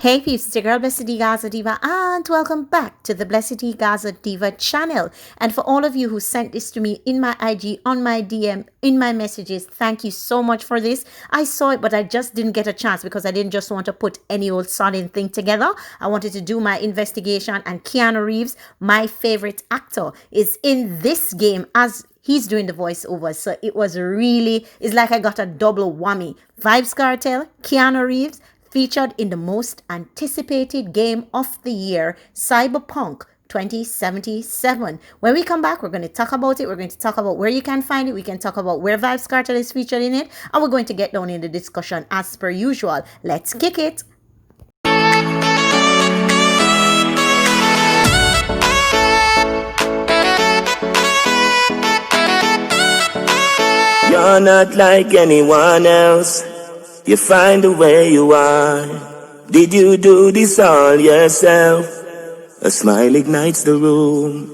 Hey peeps, it's your girl BlessydGazadiva and welcome back to the BlessydGazadiva channel. And for all of you who sent this to me in my IG, on my DM, in my messages, thank you so much for this. I saw it, but I just didn't get a chance because I didn't just want to put any old solid thing together. I wanted to do my investigation, and Keanu Reeves, my favorite actor, is in this game as he's doing the voiceover. So it's like I got a double whammy. Vybz Kartel, Keanu Reeves, featured in the most anticipated game of the year, Cyberpunk 2077. When we come back, we're going to talk about it. We're going to talk about where you can find it. We can talk about where Vybz Kartel is featured in it. And we're going to get down in the discussion as per usual. Let's kick it. You're not like anyone else. You find the way you are. Did you do this all yourself? A smile ignites the room.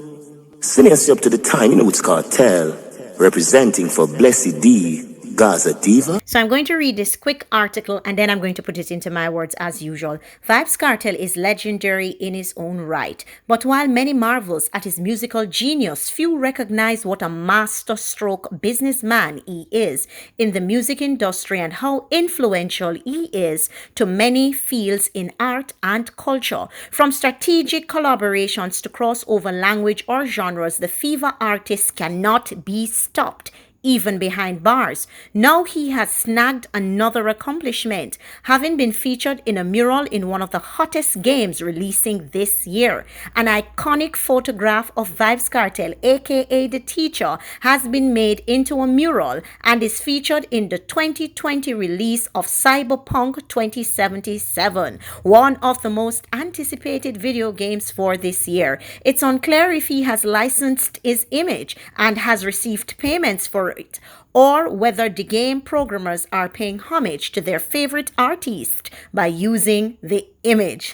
Sending us up to the time, you know it's Cartel, representing for BlessydGazadiva. So I'm going to read this quick article and then I'm going to put it into my words as usual. Vybz Kartel is legendary in his own right. But while many marvels at his musical genius, few recognize what a masterstroke businessman he is in the music industry and how influential he is to many fields in art and culture. From strategic collaborations to crossover language or genres, the Fever artist cannot be stopped, even behind bars. Now he has snagged another accomplishment, having been featured in a mural in one of the hottest games releasing this year. An iconic photograph of Vybz Kartel, aka The Teacher, has been made into a mural and is featured in the 2020 release of Cyberpunk 2077, one of the most anticipated video games for this year. It's unclear if he has licensed his image and has received payments for it, or whether the game programmers are paying homage to their favorite artist by using the image.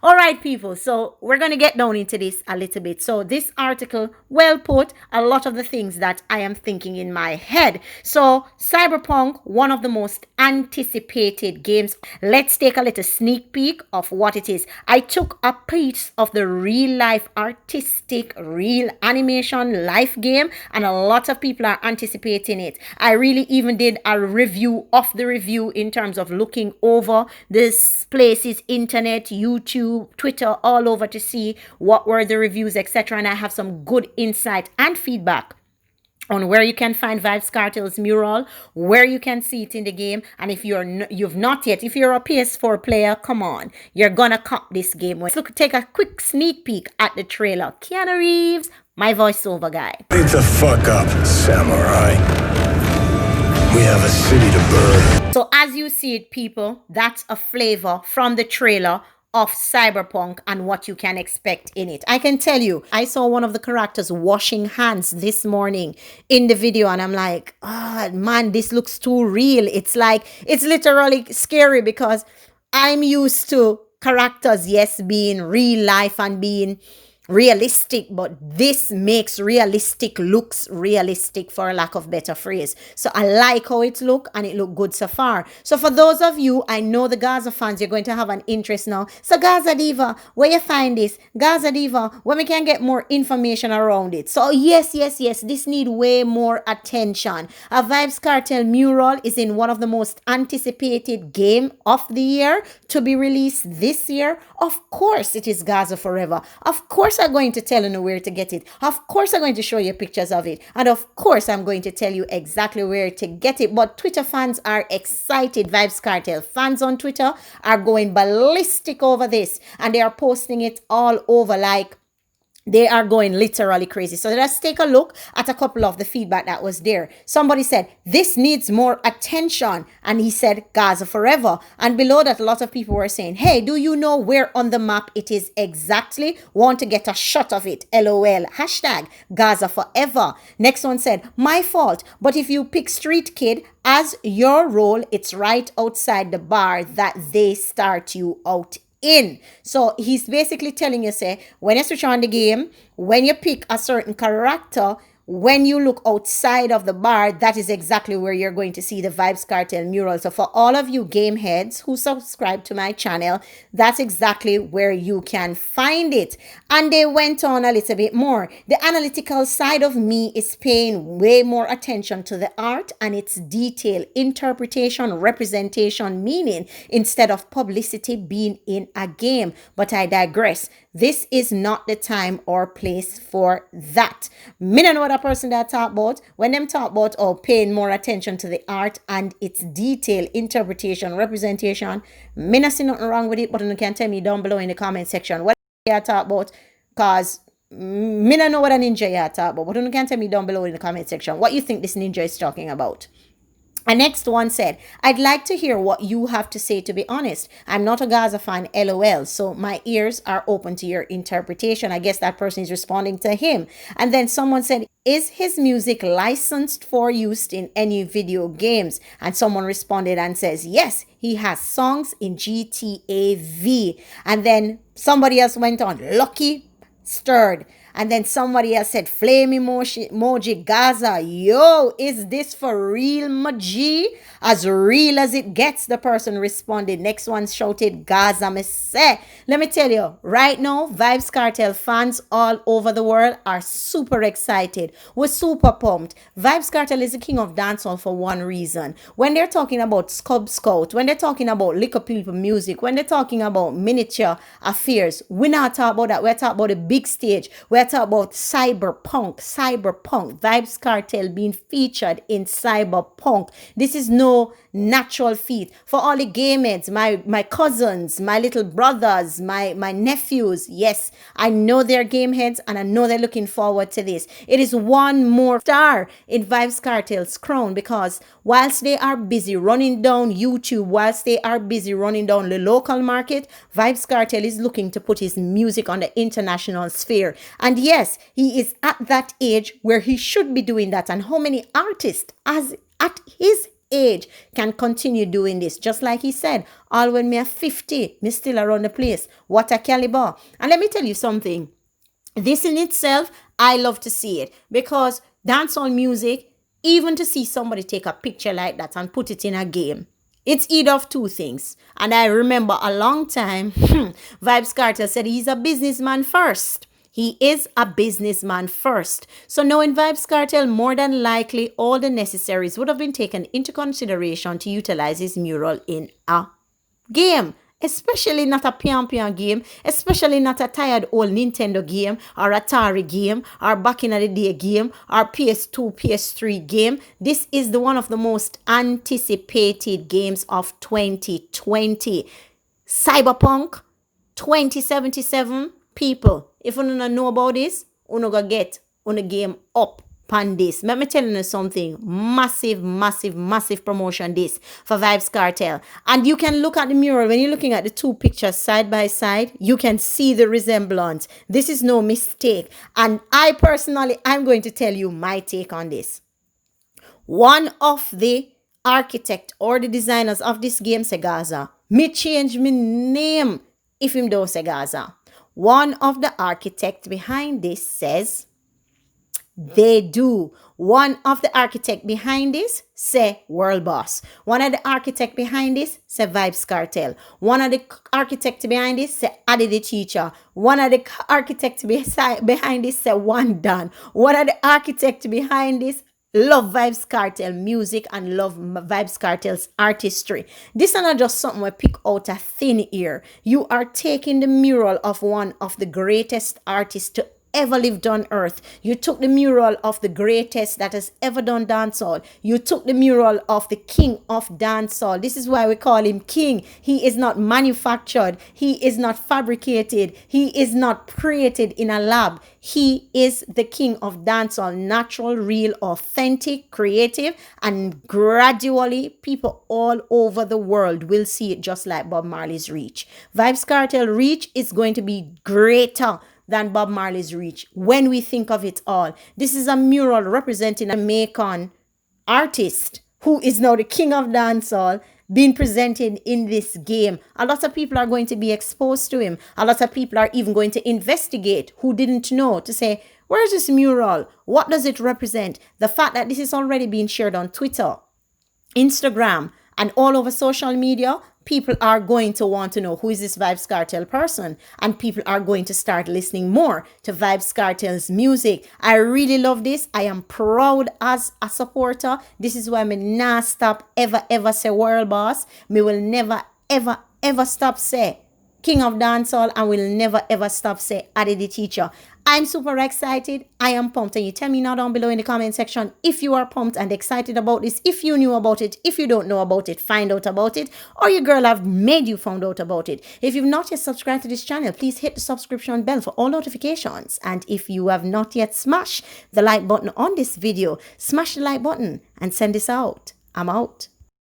All right, people, so we're going to get down into this a little bit. So this article, well put, a lot of the things that I am thinking in my head. So Cyberpunk, one of the most anticipated games. Let's take a little sneak peek of what it is. I took a piece of the real life artistic, real animation life game, and a lot of people are anticipating it. I really even did a review of the review in terms of looking over this places, internet, YouTube, Twitter, all over to see what were the reviews, etc. And I have some good insight and feedback on where you can find Vybz Kartel's mural, where you can see it in the game, and if you've not yet, if you're a PS4 player, come on, you're gonna cop this game. Let's take a quick sneak peek at the trailer. Keanu Reeves, my voiceover guy. It's a fuck up, samurai. We have a city to burn. So as you see it, people, that's a flavor from the trailer of Cyberpunk and what you can expect in it. I can tell you, I saw one of the characters washing hands this morning in the video and I'm like, oh man, this looks too real. It's literally scary because I'm used to characters, yes, being real life and being realistic, but this makes realistic looks realistic, for a lack of better phrase. So I like how it look, and it look good so far. So for those of you, I know the Gaza fans, you're going to have an interest now. So Gazadiva, where you find this? Gazadiva, where we can get more information around it. So yes, this need way more attention. A Vybz Kartel mural is in one of the most anticipated game of the year to be released this year. Of course it is Gaza Forever. Of course I'm going to tell you where to get it. Of course I'm going to show you pictures of it. And of course I'm going to tell you exactly where to get it. But Twitter fans are excited. Vybz Kartel fans on Twitter are going ballistic over this. And they are posting it all over like they are going literally crazy. So let's take a look at a couple of the feedback that was there. Somebody said, this needs more attention. And he said, Gaza Forever. And below that, a lot of people were saying, hey, do you know where on the map it is exactly? Want to get a shot of it. LOL. Hashtag Gaza Forever. Next one said, my fault. But if you pick Street Kid as your role, it's right outside the bar that they start you out in. So he's basically telling you, say, when you switch on the game, when you pick a certain character, when you look outside of the bar, that is exactly where you're going to see the Vybz Kartel mural. So for all of you game heads who subscribe to my channel, that's exactly where you can find it. And they went on a little bit more. The analytical side of me is paying way more attention to the art and its detail, interpretation, representation, meaning, instead of publicity being in a game. But I digress. This is not the time or place for that. Me don't know what a person that talk about. When them talk about paying more attention to the art and its detail, interpretation, representation, me not see nothing wrong with it, but you can tell me down below in the comment section what you talk about, cause me don't know what a ninja you talk about, but you can tell me down below in the comment section what you think this ninja is talking about. A next one said, I'd like to hear what you have to say, to be honest. I'm not a Gaza fan, LOL, so my ears are open to your interpretation. I guess that person is responding to him. And then someone said, is his music licensed for use in any video games? And someone responded and says, yes, he has songs in GTA V. And then somebody else went on, Lucky Stirred. And then somebody else said, flame emoji, Gaza. Yo, is this for real, Maji? As real as it gets, the person responded. Next one shouted, Gaza, me say. Let me tell you, right now, Vybz Kartel fans all over the world are super excited. We're super pumped. Vybz Kartel is the king of dancehall for one reason. When they're talking about Cub Scout, when they're talking about Liquor People music, when they're talking about miniature affairs, we're not talking about that. We're talking about a big stage. We're talking about cyberpunk, Vybz Kartel being featured in cyberpunk. This is no natural feat. For all the game heads, my cousins, my little brothers, my nephews, yes, I know they're game heads and I know they're looking forward to this. It is one more star in Vybz Kartel's crown, because whilst they are busy running down YouTube, whilst they are busy running down the local market, Vybz Kartel is looking to put his music on the international sphere. And yes, he is at that age where he should be doing that. And how many artists at his age can continue doing this? Just like he said, all when me are 50, me still around the place. What a caliber. And let me tell you something. This in itself, I love to see it, because dancehall music, even to see somebody take a picture like that and put it in a game, it's either of two things. And I remember a long time, Vybz Kartel said he's a businessman first. He is a businessman first. So knowing Vybz Kartel, more than likely all the necessaries would have been taken into consideration to utilize his mural in a game. Especially not a pian game, especially not a tired old Nintendo game or Atari game or back in the day game or PS2, PS3 game. This is one of the most anticipated games of 2020. Cyberpunk 2077. People, if you don't know about this, you go get on the game up pan this. Let me tell you something. Massive promotion this for Vybz Kartel. And you can look at the mural. When you're looking at the two pictures side by side, you can see the resemblance. This is no mistake. And I personally, I'm going to tell you my take on this. One of the architect or the designers of this game say Gaza. Me change my name if him don't say Gaza. One of the architects behind this says they do. One of the architect behind this say World Boss. One of the architect behind this say Vybz Kartel. One of the architect behind this say Adi the Teacher. One of the architect behind this say One Dan. One of the architect behind this love Vybz Kartel music and love Vybz Kartel's artistry. This is not just something we pick out of thin air. You are taking the mural of one of the greatest artists to ever lived on earth. You took the mural of the greatest that has ever done dancehall. You took the mural of the king of dancehall. This is why we call him king. He is not manufactured. He is not fabricated. He is not created in a lab. He is the king of dancehall, natural, real, authentic, creative, and gradually people all over the world will see it, just like Bob Marley's reach. Vybz Kartel reach is going to be greater than Bob Marley's reach when we think of it all. This is a mural representing a Jamaican artist who is now the king of dancehall, being presented in this game. A lot of people are going to be exposed to him. A lot of people are even going to investigate who didn't know, to say, Where is this mural? What does it represent? The fact that this is already being shared on Twitter, Instagram, and all over social media, people are going to want to know who is this Vybz Kartel person, and people are going to start listening more to Vybz Kartel's music. I really love this. I am proud as a supporter. This is why me not stop ever say world boss. Me will never ever stop say King of Dancehall, and will never ever stop say Adi the teacher. I'm super excited. I am pumped. And you tell me now down below in the comment section if you are pumped and excited about this, if you knew about it, if you don't know about it, find out about it, or your girl have made you found out about it. If you've not yet subscribed to this channel, please hit the subscription bell for all notifications. And if you have not yet smashed the like button on this video, smash the like button and send this out. I'm out.